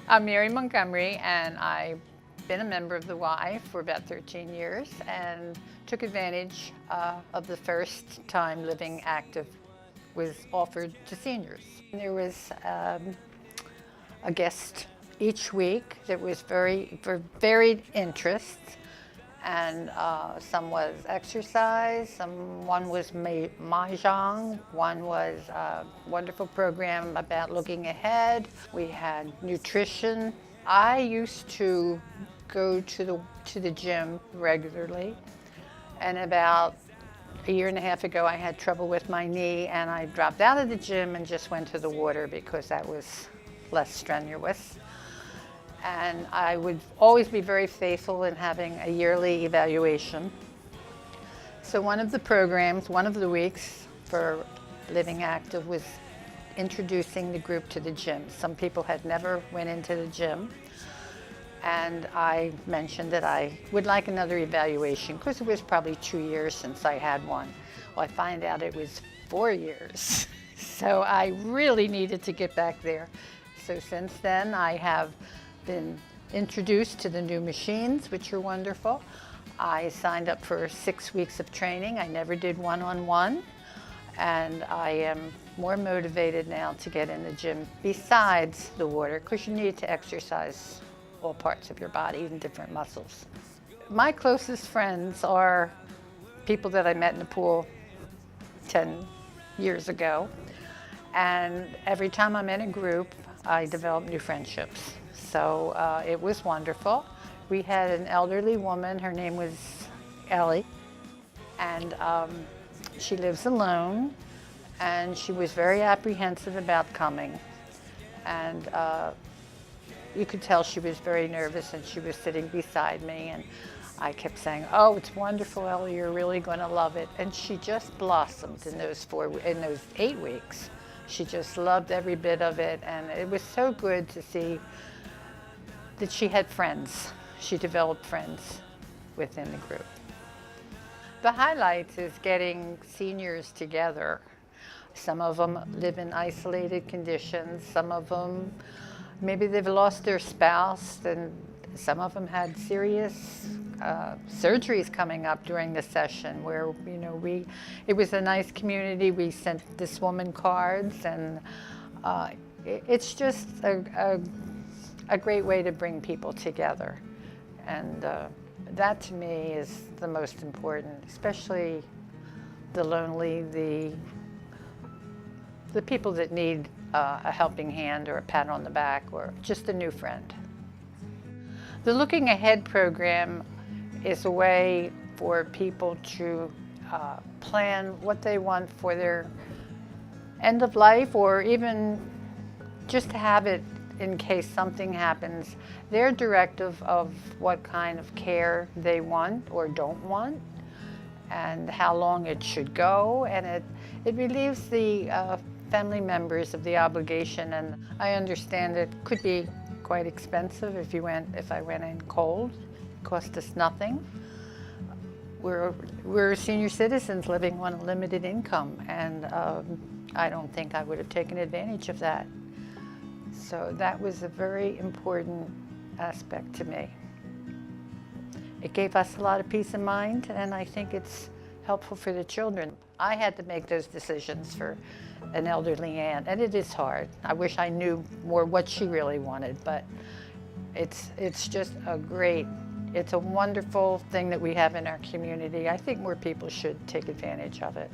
I'm Mary Montgomery, and I've been a member of the Y for about 13 years and took advantage of the first time Living Active was offered to seniors. There was a guest each week that was for varied interests, and some was exercise, one was Mahjong, one was a wonderful program about looking ahead. We had nutrition. I used to go to the gym regularly, and about a year and a half ago I had trouble with my knee, and I dropped out of the gym and just went to the water because that was less strenuous. And I would always be very faithful in having a yearly evaluation. So one of the programs, one of the weeks for Living Active was introducing the group to the gym. Some people had never went into the gym, and I mentioned that I would like another evaluation because it was probably 2 years since I had one. Well, I find out it was 4 years. So I really needed to get back there. So since then I have been introduced to the new machines, which are wonderful. I signed up for 6 weeks of training. I never did one-on-one, and I am more motivated now to get in the gym besides the water, because you need to exercise all parts of your body, even different muscles. My closest friends are people that I met in the pool 10 years ago, and every time I'm in a group, I develop new friendships. So it was wonderful. We had an elderly woman, her name was Ellie, and she lives alone, and she was very apprehensive about coming. And you could tell she was very nervous, and she was sitting beside me, and I kept saying, "Oh, it's wonderful, Ellie, you're really going to love it." And she just blossomed in those 8 weeks. She just loved every bit of it, and it was so good to see that she had friends. She developed friends within the group. The highlights is getting seniors together. Some of them live in isolated conditions. Some of them, maybe they've lost their spouse, and some of them had serious surgeries coming up during the session where, it was a nice community. We sent this woman cards, and it's just a great way to bring people together. And that to me is the most important, especially the lonely, the people that need a helping hand or a pat on the back or just a new friend. The Looking Ahead program is a way for people to plan what they want for their end of life, or even just to have it in case something happens, their directive of what kind of care they want or don't want, and how long it should go, and it relieves the family members of the obligation. And I understand it could be quite expensive if I went in cold. It cost us nothing. We're senior citizens living on a limited income, and I don't think I would have taken advantage of that. So that was a very important aspect to me. It gave us a lot of peace of mind, and I think it's helpful for the children. I had to make those decisions for an elderly aunt, and it is hard. I wish I knew more what she really wanted, but it's just it's a wonderful thing that we have in our community. I think more people should take advantage of it.